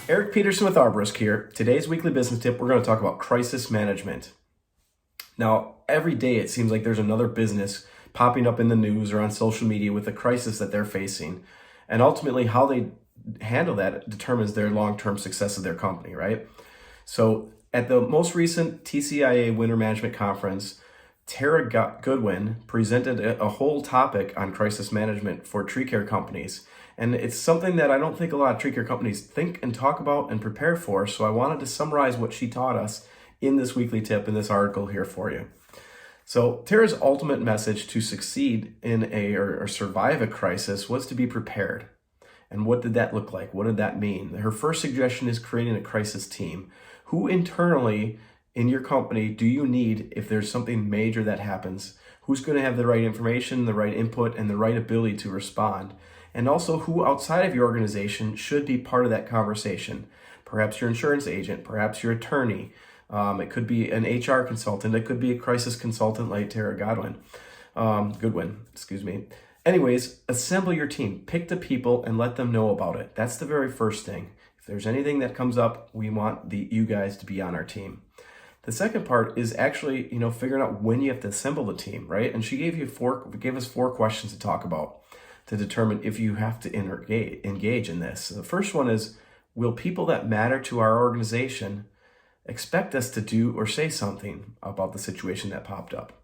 Eric Peterson with Arborisk here. Today's weekly business tip, we're going to talk about crisis management. Now, every day it seems like there's another business popping up in the news or on social media with a crisis that they're facing. And ultimately, how they handle that determines their long-term success of their company, right? So at the most recent TCIA Winter Management Conference, Tara Goodwin presented a whole topic on crisis management for tree care companies. And it's something that I don't think a lot of tree care companies think and talk about and prepare for. So I wanted to summarize what she taught us in this weekly tip in this article here for you. So Tara's ultimate message to succeed in or survive a crisis was to be prepared. And what did that look like? What did that mean? Her first suggestion is creating a crisis team. Who internally in your company do you need if there's something major that happens? Who's going to have the right information, the right input, and the right ability to respond? And also who outside of your organization should be part of that conversation? Perhaps your insurance agent, perhaps your attorney. It could be an HR consultant. It could be a crisis consultant like Tara Goodwin. Anyways, assemble your team. Pick the people and let them know about it. That's the very first thing. If there's anything that comes up, we want you guys to be on our team. The second part is actually, figuring out when you have to assemble the team, right? And she gave us four questions to talk about to determine if you have to engage in this. The first one is, will people that matter to our organization expect us to do or say something about the situation that popped up?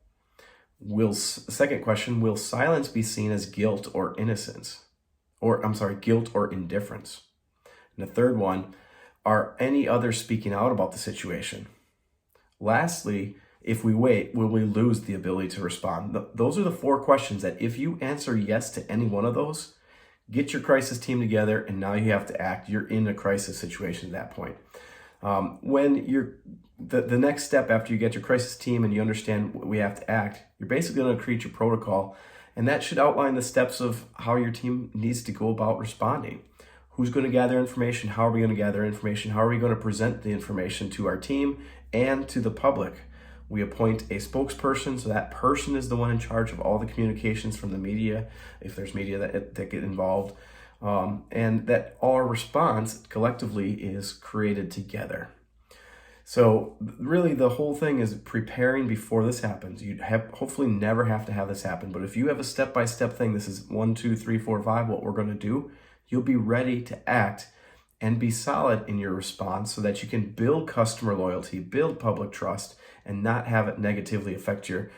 Second question, will silence be seen as guilt or innocence? Guilt or indifference? And the third one, are any others speaking out about the situation? Lastly, if we wait, will we lose the ability to respond? Those are the four questions that if you answer yes to any one of those, get your crisis team together and now you have to act. You're in a crisis situation at that point. When you're the next step after you get your crisis team and you understand we have to act, you're basically going to create your protocol, and that should outline the steps of how your team needs to go about responding. Who's going to gather information? How are we going to gather information? How are we going to present the information to our team and to the public? We appoint a spokesperson, so that person is the one in charge of all the communications from the media, if there's media that get involved, and that our response collectively is created together. So really the whole thing is preparing before this happens. You hopefully never have to have this happen, but if you have a step-by-step thing, this is 1, 2, 3, 4, 5, what we're going to do, you'll be ready to act and be solid in your response so that you can build customer loyalty, build public trust, and not have it negatively affect your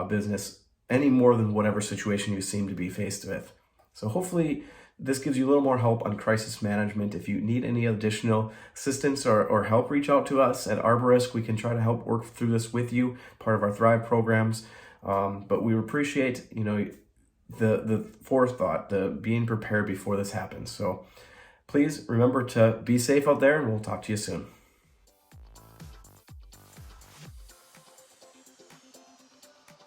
business any more than whatever situation you seem to be faced with. So hopefully this gives you a little more help on crisis management. If you need any additional assistance or help, reach out to us at Arborisk. We can try to help work through this with you, part of our Thrive programs. But we appreciate, the forethought, the being prepared before this happens. So please remember to be safe out there, and we'll talk to you soon.